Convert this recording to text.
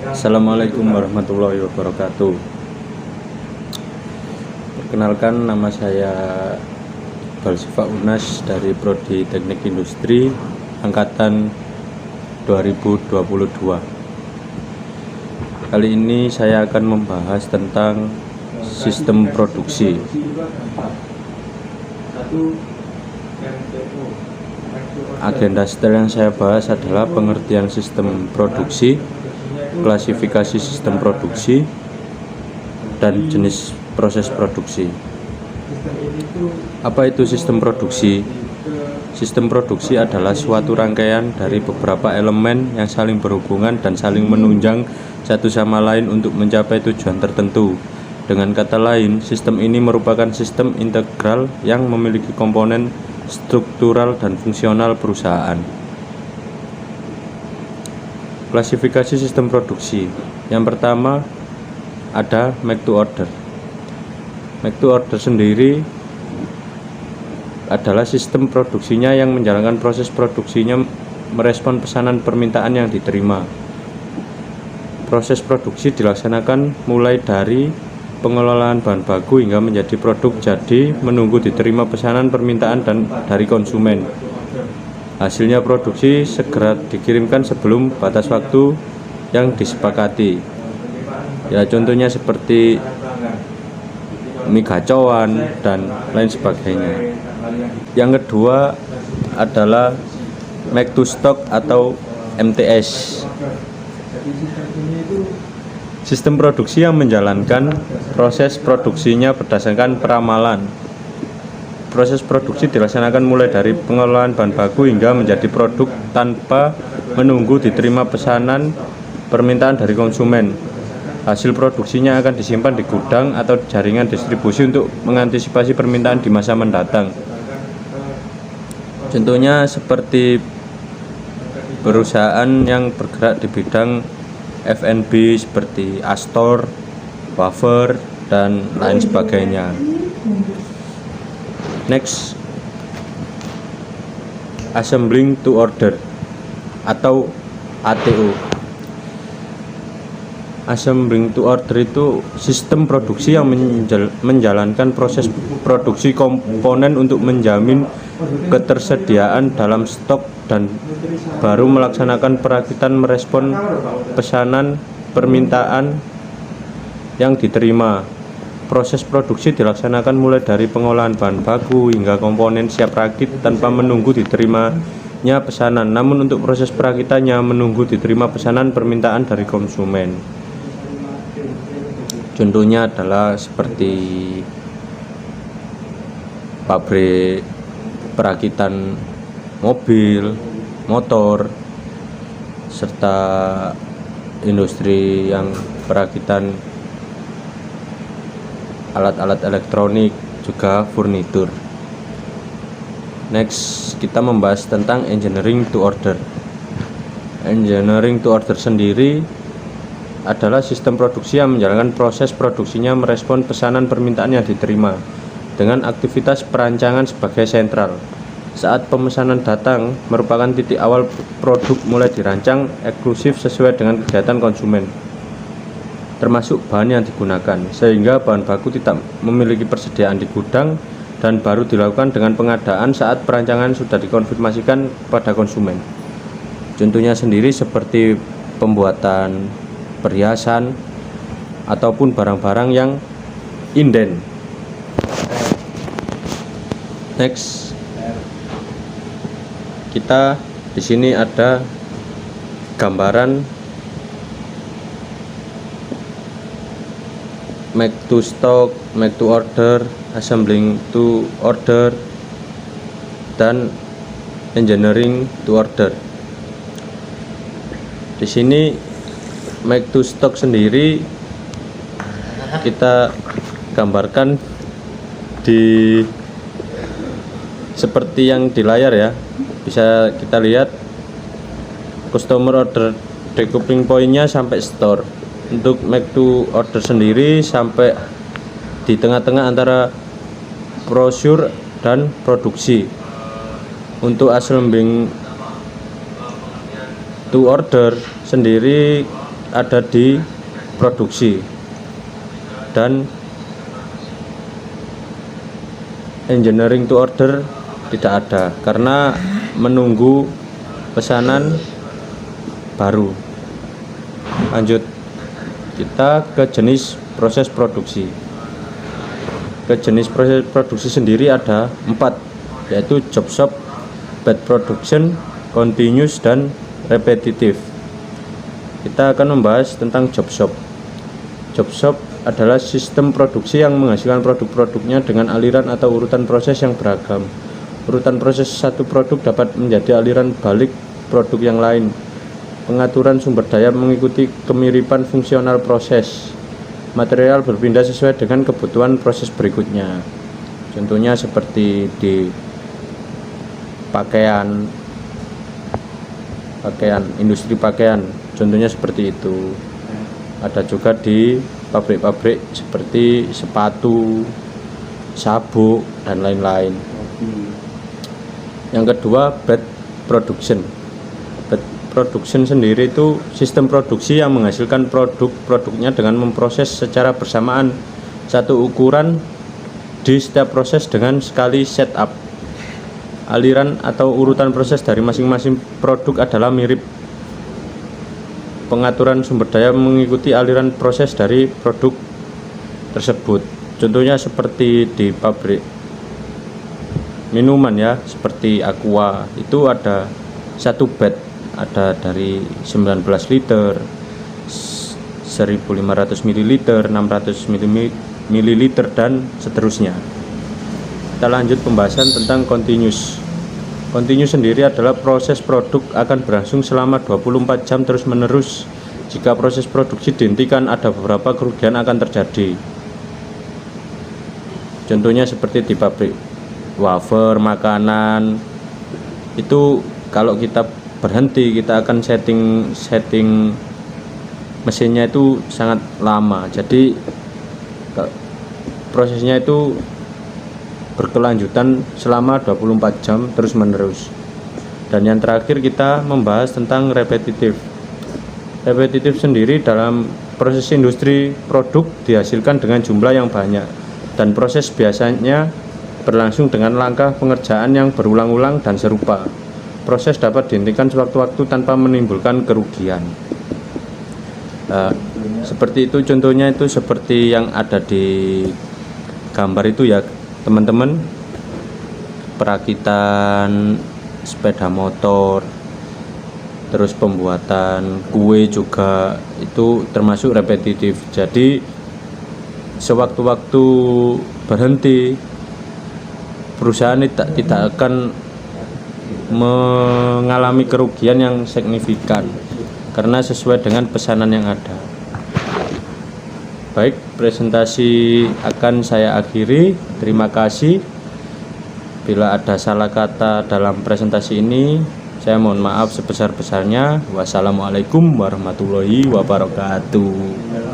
Assalamualaikum warahmatullahi wabarakatuh. Perkenalkan, nama saya Iqbal Sifa Unas dari Prodi Teknik Industri angkatan 2022. Kali ini saya akan membahas tentang sistem produksi. Agenda setel yang saya bahas adalah pengertian sistem produksi, klasifikasi sistem produksi, dan jenis proses produksi. Apa itu sistem produksi? Sistem produksi adalah suatu rangkaian dari beberapa elemen yang saling berhubungan dan saling menunjang satu sama lain untuk mencapai tujuan tertentu. Dengan kata lain, sistem ini merupakan sistem integral yang memiliki komponen struktural dan fungsional perusahaan. Klasifikasi sistem produksi. Yang pertama ada make to order. Make to order sendiri adalah sistem produksinya yang menjalankan proses produksinya merespon pesanan permintaan yang diterima. Proses produksi dilaksanakan mulai dari pengelolaan bahan baku hingga menjadi produk jadi, menunggu diterima pesanan permintaan dan dari konsumen. Hasilnya produksi segera dikirimkan sebelum batas waktu yang disepakati. Ya, contohnya seperti mie gacoan dan lain sebagainya. Yang kedua adalah make to stock atau MTS. Sistem produksi yang menjalankan proses produksinya berdasarkan peramalan. Proses produksi dilaksanakan mulai dari pengelolaan bahan baku hingga menjadi produk tanpa menunggu diterima pesanan permintaan dari konsumen. Hasil produksinya akan disimpan di gudang atau jaringan distribusi untuk mengantisipasi permintaan di masa mendatang. Contohnya seperti perusahaan yang bergerak di bidang F&B seperti Astor, Wafer, dan lain sebagainya. Next, assembling to order atau ATO. Assembling to order itu sistem produksi yang menjalankan proses produksi komponen untuk menjamin ketersediaan dalam stok dan baru melaksanakan perakitan merespon pesanan permintaan yang diterima. Proses produksi dilaksanakan mulai dari pengolahan bahan baku hingga komponen siap rakit tanpa menunggu diterimanya pesanan. Namun untuk proses perakitannya menunggu diterima pesanan permintaan dari konsumen. Contohnya adalah seperti pabrik perakitan mobil, motor, serta industri yang perakitan alat-alat elektronik, juga furnitur. Next, kita membahas tentang engineering to order. Engineering to order sendiri adalah sistem produksi yang menjalankan proses produksinya merespon pesanan permintaan yang diterima dengan aktivitas perancangan sebagai sentral. Saat pemesanan datang, merupakan titik awal produk mulai dirancang eksklusif sesuai dengan kegiatan konsumen, termasuk bahan yang digunakan, sehingga bahan baku tidak memiliki persediaan di gudang dan baru dilakukan dengan pengadaan saat perancangan sudah dikonfirmasikan pada konsumen. Contohnya sendiri seperti pembuatan perhiasan ataupun barang-barang yang inden. Next, kita di sini ada gambaran make to stock, make to order, assembling to order, dan engineering to order. Di sini make to stock sendiri kita gambarkan di seperti yang di layar ya. Bisa kita lihat customer order decoupling pointnya sampai store. Untuk make to order sendiri sampai di tengah-tengah antara brosur dan produksi. Untuk assembling to order sendiri ada di produksi, dan engineering to order tidak ada karena menunggu pesanan baru. Lanjut, kita ke jenis proses produksi. Ke jenis proses produksi sendiri ada 4, yaitu job shop, batch production, continuous, dan repetitive. Kita akan membahas tentang job shop. Job shop adalah sistem produksi yang menghasilkan produk-produknya dengan aliran atau urutan proses yang beragam. Urutan proses satu produk dapat menjadi aliran balik produk yang lain. Pengaturan sumber daya mengikuti kemiripan fungsional proses. Material berpindah sesuai dengan kebutuhan proses berikutnya. Contohnya seperti di pakaian, industri pakaian, contohnya seperti itu. Ada juga di pabrik-pabrik seperti sepatu, sabuk, dan lain-lain. Yang kedua, batch production. Production sendiri itu sistem produksi yang menghasilkan produknya dengan memproses secara bersamaan satu ukuran di setiap proses dengan sekali setup. Aliran atau urutan proses dari masing-masing produk adalah mirip. Pengaturan sumber daya mengikuti aliran proses dari produk tersebut. Contohnya seperti di pabrik minuman ya, seperti Aqua, itu ada satu batch, ada dari 19 liter, 1500 ml, 600 ml, dan seterusnya. Kita lanjut pembahasan tentang continuous. Continuous sendiri adalah proses produk akan berlangsung selama 24 jam terus menerus. Jika proses produksi dihentikan, ada beberapa kerugian akan terjadi. Contohnya seperti di pabrik wafer, makanan, itu kalau kita berhenti, kita akan setting mesinnya itu sangat lama, jadi prosesnya itu berkelanjutan selama 24 jam terus menerus. Dan yang terakhir kita membahas tentang repetitif. Repetitif sendiri dalam proses industri produk dihasilkan dengan jumlah yang banyak, dan proses biasanya berlangsung dengan langkah pengerjaan yang berulang-ulang dan serupa. Proses dapat dihentikan sewaktu-waktu tanpa menimbulkan kerugian. Seperti itu contohnya, itu seperti yang ada di gambar itu ya teman-teman. Perakitan sepeda motor, terus pembuatan kue juga itu termasuk repetitif. Jadi sewaktu-waktu berhenti, perusahaan tidak akan mengalami kerugian yang signifikan karena sesuai dengan pesanan yang ada. Baik, presentasi akan saya akhiri. Terima kasih. Bila ada salah kata dalam presentasi ini, saya mohon maaf sebesar-besarnya. Wassalamualaikum warahmatullahi wabarakatuh.